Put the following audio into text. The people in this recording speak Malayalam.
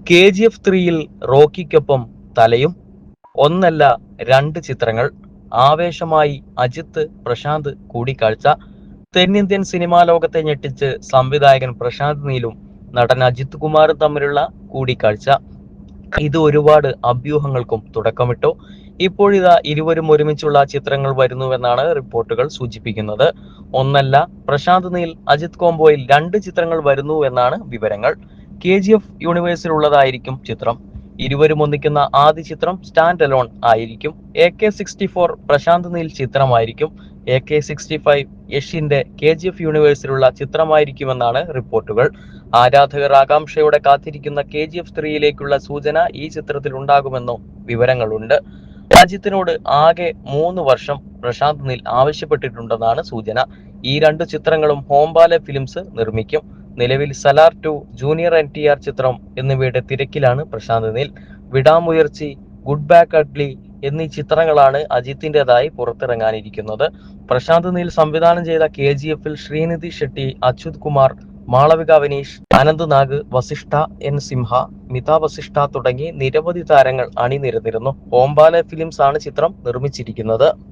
KGF 3-യിൽ റോക്കിക്കൊപ്പം തലയും. ഒന്നല്ല രണ്ട് ചിത്രങ്ങൾ. ആവേശമായി അജിത്ത് പ്രശാന്ത് കൂടിക്കാഴ്ച. തെന്നിന്ത്യൻ സിനിമാ ലോകത്തെ ഞെട്ടിച്ച് സംവിധായകൻ പ്രശാന്ത് നീലും നടൻ അജിത് കുമാറും തമ്മിലുള്ള കൂടിക്കാഴ്ച. ഇത് ഒരുപാട് അഭ്യൂഹങ്ങൾക്കും തുടക്കമിട്ടു. ഇപ്പോഴിതാ ഇരുവരും ഒരുമിച്ചുള്ള ചിത്രങ്ങൾ വരുന്നുവെന്നാണ് റിപ്പോർട്ടുകൾ സൂചിപ്പിക്കുന്നത്. ഒന്നല്ല പ്രശാന്ത് നീൽ അജിത് കോംബോയിൽ രണ്ട് ചിത്രങ്ങൾ വരുന്നു എന്നാണ് വിവരങ്ങൾ. KGF യൂണിവേഴ്സിലുള്ളതായിരിക്കും ചിത്രം. ഇരുവരും ഒന്നിക്കുന്ന ആദ്യ ചിത്രം സ്റ്റാൻഡ് അലോൺ ആയിരിക്കും. AK-64 പ്രശാന്ത് നീൽ ചിത്രമായിരിക്കും. AK-65 യഷിന്റെ KGF യൂണിവേഴ്സിലുള്ള ചിത്രമായിരിക്കുമെന്നാണ് റിപ്പോർട്ടുകൾ. ആരാധകർ ആകാംക്ഷയോടെ കാത്തിരിക്കുന്ന KGF 3-യിലേക്കുള്ള സൂചന ഈ ചിത്രത്തിൽ ഉണ്ടാകുമെന്നും വിവരങ്ങളുണ്ട്. അജിത്തിനോട് ആകെ 3 വർഷം പ്രശാന്ത് നീൽ ആവശ്യപ്പെട്ടിട്ടുണ്ടെന്നാണ് സൂചന. ഈ രണ്ട് ചിത്രങ്ങളും ഹോംബാലെ ഫിലിംസ് നിർമ്മിക്കും. നിലവിൽ സലാർ 2, ജൂനിയർ NTR ചിത്രം എന്നിവയുടെ തിരക്കിലാണ് Prashanth Neel. Vidaamuyarchi, good bad ugly എന്നീ ചിത്രങ്ങളാണ് അജിത്തിൻ്റെതായി പുറത്തിറങ്ങാനിരിക്കുന്നത്. പ്രശാന്ത് നീൽ സംവിധാനം ചെയ്ത KGF-ൽ ശ്രീനിധി ഷെട്ടി, അച്യുത് കുമാർ, മാളവിക വിനീഷ്, അനന്ത് നാഗ്, വസിഷ്ഠ N സിംഹ, മിത വസിഷ്ഠ തുടങ്ങി നിരവധി താരങ്ങൾ അണിനിരന്നിരുന്നു. ഓംബാലെ ഫിലിംസ് ആണ് ചിത്രം നിർമ്മിച്ചിരിക്കുന്നത്.